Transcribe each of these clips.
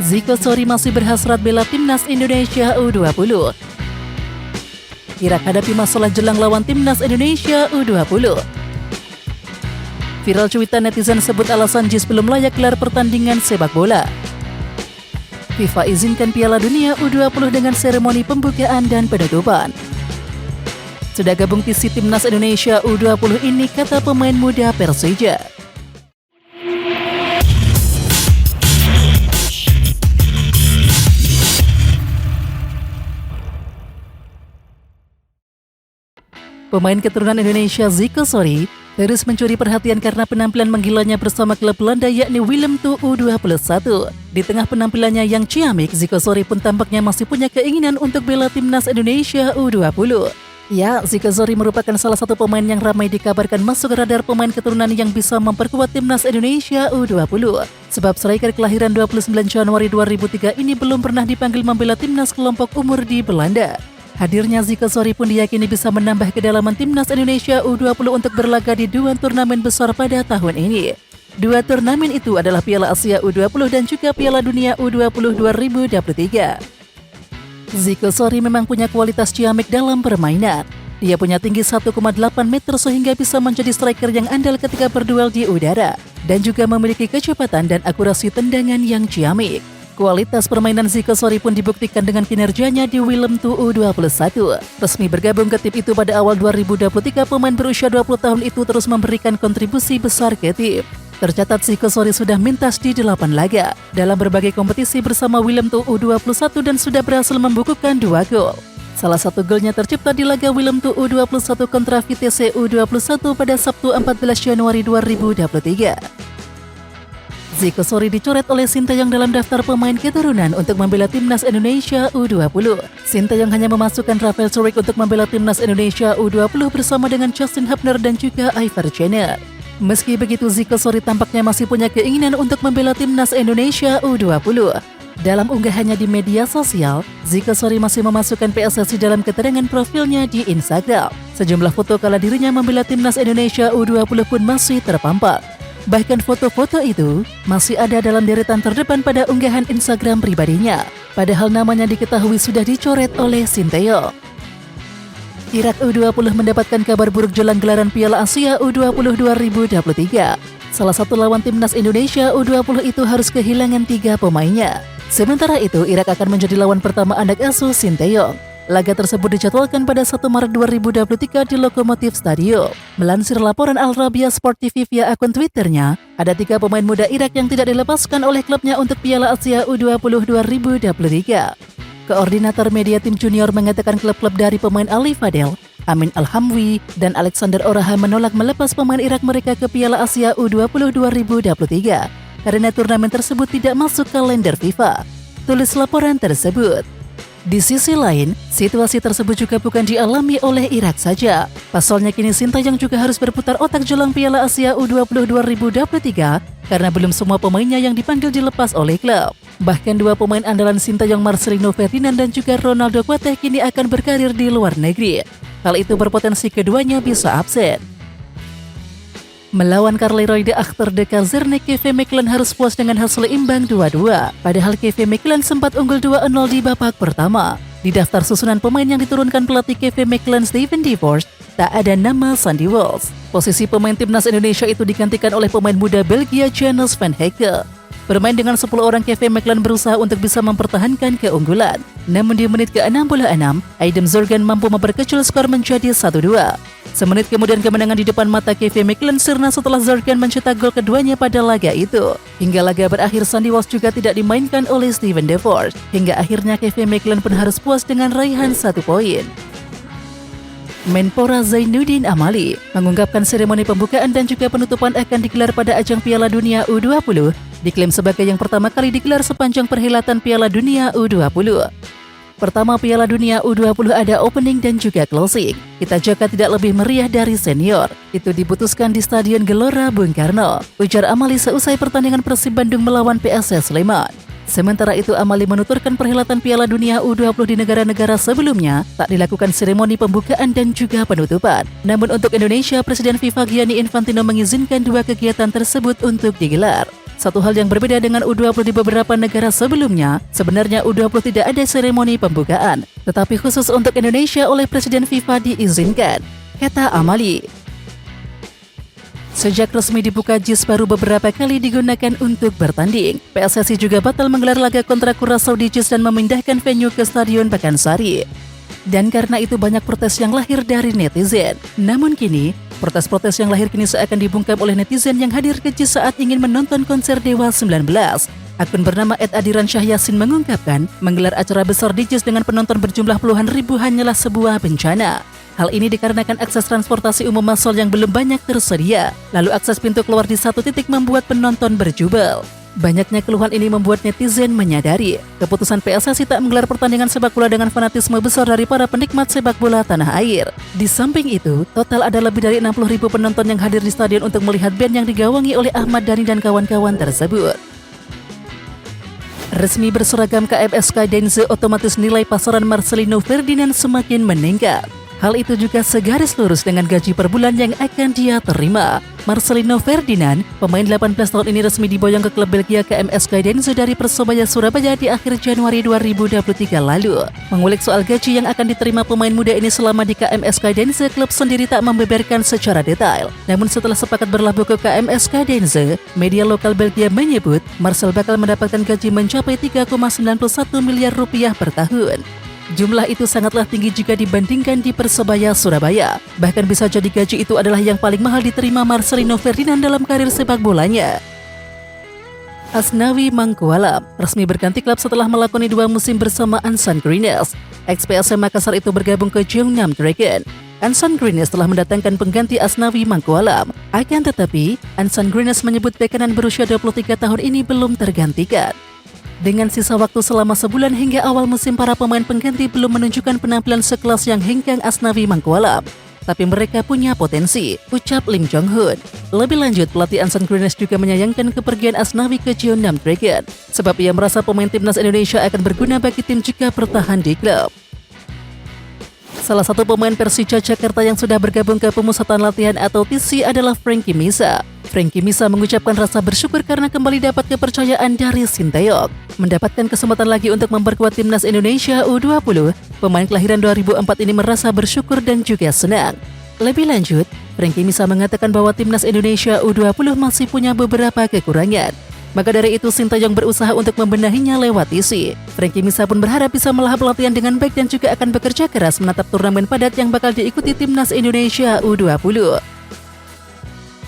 Ziko Sori masih berhasrat bela timnas Indonesia U20. Irak hadapi masalah jelang lawan timnas Indonesia U20. Viral cuitan netizen sebut alasan JIS belum layak gelar pertandingan sepak bola. FIFA izinkan Piala Dunia U20 dengan seremoni pembukaan dan penutupan. Sudah gabung TC Timnas Indonesia U20 ini, kata pemain muda Persija. Pemain keturunan Indonesia Ziko Sori terus mencuri perhatian karena penampilan menggilanya bersama klub Belanda yakni Willem II U21. Di tengah penampilannya yang ciamik, Ziko Sori pun tampaknya masih punya keinginan untuk bela timnas Indonesia U20. Ya, Ziko Sori merupakan salah satu pemain yang ramai dikabarkan masuk radar pemain keturunan yang bisa memperkuat timnas Indonesia U20. Sebab striker kelahiran 29 Januari 2003 ini belum pernah dipanggil membela timnas kelompok umur di Belanda. Hadirnya Ziko Sori pun diyakini bisa menambah kedalaman timnas Indonesia U20 untuk berlaga di dua turnamen besar pada tahun ini. Dua turnamen itu adalah Piala Asia U20 dan juga Piala Dunia U20 2023. Ziko Sori memang punya kualitas ciamik dalam permainan. Dia punya tinggi 1,8 meter sehingga bisa menjadi striker yang andal ketika berduel di udara dan juga memiliki kecepatan dan akurasi tendangan yang ciamik. Kualitas permainan Ziko Sori pun dibuktikan dengan kinerjanya di Willem II U21. Resmi bergabung ke tim itu pada awal 2023, pemain berusia 20 tahun itu terus memberikan kontribusi besar ke tim. Tercatat Ziko Sori sudah mintas di 8 laga dalam berbagai kompetisi bersama Willem II U21 dan sudah berhasil membukukan 2 gol. Salah satu golnya tercipta di laga Willem II U21 kontra Vitesse U21 pada Sabtu 14 Januari 2023. Ziko Sori dicoret oleh Sinteyong dalam daftar pemain keturunan untuk membela timnas Indonesia U20. Sinteyong hanya memasukkan Rafael Struijk untuk membela timnas Indonesia U20 bersama dengan Justin Hubner dan juga Ivar Jenner. Meski begitu, Ziko Sori tampaknya masih punya keinginan untuk membela timnas Indonesia U20. Dalam unggahannya di media sosial, Ziko Sori masih memasukkan PSSI dalam keterangan profilnya di Instagram. Sejumlah foto kala dirinya membela timnas Indonesia U20 pun masih terpampang. Bahkan foto-foto itu masih ada dalam deretan terdepan pada unggahan Instagram pribadinya. Padahal namanya diketahui sudah dicoret oleh Sinteyong. Irak U20 mendapatkan kabar buruk jelang gelaran Piala Asia U20 2023. Salah satu lawan timnas Indonesia U20 itu harus kehilangan 3 pemainnya. Sementara itu, Irak akan menjadi lawan pertama anak asuh Sinteyong. Laga tersebut dijadwalkan pada 1 Maret 2023 di Lokomotif Stadium. Melansir laporan Al Arabiya Sport TV via akun Twitternya, ada 3 pemain muda Irak yang tidak dilepaskan oleh klubnya untuk Piala Asia U20 2023. Koordinator media tim junior mengatakan klub-klub dari pemain Ali Fadel, Amin Al-Hamwi, dan Alexander Oraha menolak melepas pemain Irak mereka ke Piala Asia U20 2023 karena turnamen tersebut tidak masuk kalender FIFA. Tulis laporan tersebut. Di sisi lain, situasi tersebut juga bukan dialami oleh Irak saja. Pasalnya kini Sinteyong juga harus berputar otak jelang Piala Asia U20 2023 karena belum semua pemainnya yang dipanggil dilepas oleh klub. Bahkan 2 pemain andalan Sinteyong, Marcelino Ferdinand dan juga Ronaldo Kuateh, kini akan berkarir di luar negeri. Hal itu berpotensi keduanya bisa absen. Melawan Charleroi de Achter de Kazerne, KV Mechelen harus puas dengan hasil imbang 2-2. Padahal KV Mechelen sempat unggul 2-0 di babak pertama. Di daftar susunan pemain yang diturunkan pelatih KV Mechelen Steven de Vrij, tak ada nama Sandy Walsh. Posisi pemain timnas Indonesia itu digantikan oleh pemain muda Belgia Janus van Hekke. Bermain dengan 10 orang, KV Mechelen berusaha untuk bisa mempertahankan keunggulan. Namun di menit ke-66, Aydem Zorgan mampu memperkecil skor menjadi 1-2. Semenit kemudian kemenangan di depan mata KV Mechelen sirna setelah Zorgan mencetak gol keduanya pada laga itu. Hingga laga berakhir, Sandy Walsh juga tidak dimainkan oleh Steven de Vrij. Hingga akhirnya KV Mechelen pun harus puas dengan raihan 1 poin. Menpora Zainuddin Amali mengungkapkan seremoni pembukaan dan juga penutupan akan digelar pada ajang Piala Dunia U20, diklaim sebagai yang pertama kali digelar sepanjang perhelatan Piala Dunia U20. Pertama, Piala Dunia U20 ada opening dan juga closing. Kita jaga tidak lebih meriah dari senior. Itu diputuskan di Stadion Gelora Bung Karno, ujar Amali seusai pertandingan Persib Bandung melawan PSS Sleman. Sementara itu, Amali menuturkan perhelatan Piala Dunia U20 di negara-negara sebelumnya tak dilakukan seremoni pembukaan dan juga penutupan. Namun untuk Indonesia, Presiden FIFA Gianni Infantino mengizinkan 2 kegiatan tersebut untuk digelar. Satu hal yang berbeda dengan U20 di beberapa negara sebelumnya, sebenarnya U20 tidak ada seremoni pembukaan, tetapi khusus untuk Indonesia oleh Presiden FIFA diizinkan, kata Amali. Sejak resmi dibuka, JIS baru beberapa kali digunakan untuk bertanding. PSSI juga batal menggelar laga kontra Curaçao di JIS dan memindahkan venue ke Stadion Pakansari. Dan karena itu banyak protes yang lahir dari netizen. Namun kini, protes-protes yang lahir kini seakan dibungkam oleh netizen yang hadir ke JIS saat ingin menonton konser Dewa 19. Akun bernama @adiran Syahyasin mengungkapkan, menggelar acara besar di JIS dengan penonton berjumlah puluhan ribu hanyalah sebuah bencana. Hal ini dikarenakan akses transportasi umum massal yang belum banyak tersedia, lalu akses pintu keluar di satu titik membuat penonton berjubel. Banyaknya keluhan ini membuat netizen menyadari keputusan PSSI tak menggelar pertandingan sepak bola dengan fanatisme besar dari para penikmat sepak bola tanah air. Di samping itu, total ada lebih dari 60.000 penonton yang hadir di stadion untuk melihat band yang digawangi oleh Ahmad Dhani dan kawan-kawan tersebut. Resmi berseragam KMS Skydense, otomatis nilai pasaran Marcelino Ferdinand semakin meningkat. Hal itu juga segaris lurus dengan gaji per bulan yang akan dia terima. Marcelino Ferdinand, pemain 18 tahun ini resmi diboyong ke klub Belgia KMS Skydense dari Persebaya Surabaya di akhir Januari 2023 lalu. Mengulik soal gaji yang akan diterima pemain muda ini selama di KMS Skydense, klub sendiri tak membeberkan secara detail. Namun setelah sepakat berlabuh ke KMS Skydense, media lokal Belgia menyebut Marcel bakal mendapatkan gaji mencapai 3,91 miliar rupiah per tahun. Jumlah itu sangatlah tinggi jika dibandingkan di Persebaya Surabaya. Bahkan bisa jadi gaji itu adalah yang paling mahal diterima Marcelino Ferdinand dalam karir sepak bolanya. Asnawi Mangkualam resmi berganti klub setelah melakoni 2 musim bersama Ansan Greenes. Ex-PSM Makassar itu bergabung ke Jeonnam Dragon. Ansan Greenes telah mendatangkan pengganti Asnawi Mangkualam. Akan tetapi, Ansan Greenes menyebut bek kanan berusia 23 tahun ini belum tergantikan. Dengan sisa waktu selama sebulan hingga awal musim, para pemain pengganti belum menunjukkan penampilan sekelas yang hengkang Asnawi Mangkualam. Tapi mereka punya potensi, ucap Lim Jong Hun. Lebih lanjut, pelatih Ansan Greenes juga menyayangkan kepergian Asnawi ke Jeonnam Dragon, sebab ia merasa pemain timnas Indonesia akan berguna bagi tim jika bertahan di klub. Salah satu pemain Persija Jakarta yang sudah bergabung ke pemusatan latihan atau TC adalah Frankie Misa. Frankie Misa mengucapkan rasa bersyukur karena kembali dapat kepercayaan dari Sinteyong. Mendapatkan kesempatan lagi untuk memperkuat timnas Indonesia U20, pemain kelahiran 2004 ini merasa bersyukur dan juga senang. Lebih lanjut, Frankie Misa mengatakan bahwa timnas Indonesia U20 masih punya beberapa kekurangan. Maka dari itu Sinteyong berusaha untuk membenahinya lewat TC. Frankie Misa pun berharap bisa melahap latihan dengan baik dan juga akan bekerja keras menatap turnamen padat yang bakal diikuti timnas Indonesia U20.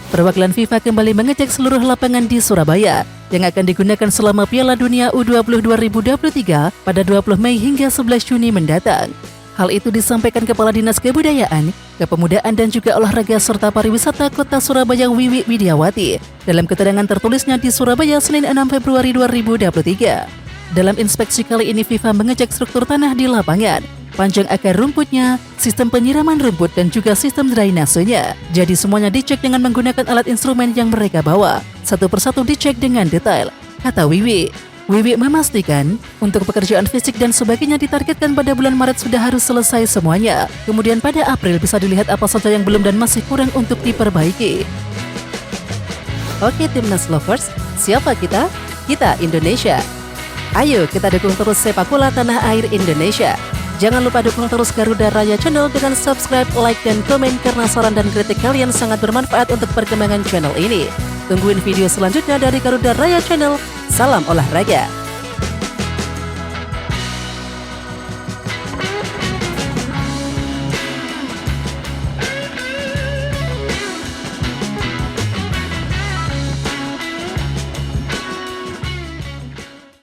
Perwakilan FIFA kembali mengecek seluruh lapangan di Surabaya yang akan digunakan selama Piala Dunia U20 2023 pada 20 Mei hingga 11 Juni mendatang. Hal itu disampaikan Kepala Dinas Kebudayaan, Kepemudaan dan juga Olahraga serta Pariwisata Kota Surabaya Wiwi Widiawati dalam keterangan tertulisnya di Surabaya Senin 6 Februari 2023. Dalam inspeksi kali ini FIFA mengecek struktur tanah di lapangan, panjang akar rumputnya, sistem penyiraman rumput dan juga sistem drainasenya. Jadi semuanya dicek dengan menggunakan alat instrumen yang mereka bawa. Satu persatu dicek dengan detail, kata Wiwi. Wiwi memastikan untuk pekerjaan fisik dan sebagainya ditargetkan pada bulan Maret sudah harus selesai semuanya. Kemudian pada April bisa dilihat apa saja yang belum dan masih kurang untuk diperbaiki. Oke Timnas Lovers, siapa kita? Kita Indonesia. Ayo kita dukung terus sepak bola tanah air Indonesia. Jangan lupa dukung terus Garuda Raya Channel dengan subscribe, like, dan komen karena saran dan kritik kalian sangat bermanfaat untuk perkembangan channel ini. Tungguin video selanjutnya dari Garuda Raya Channel. Salam olahraga.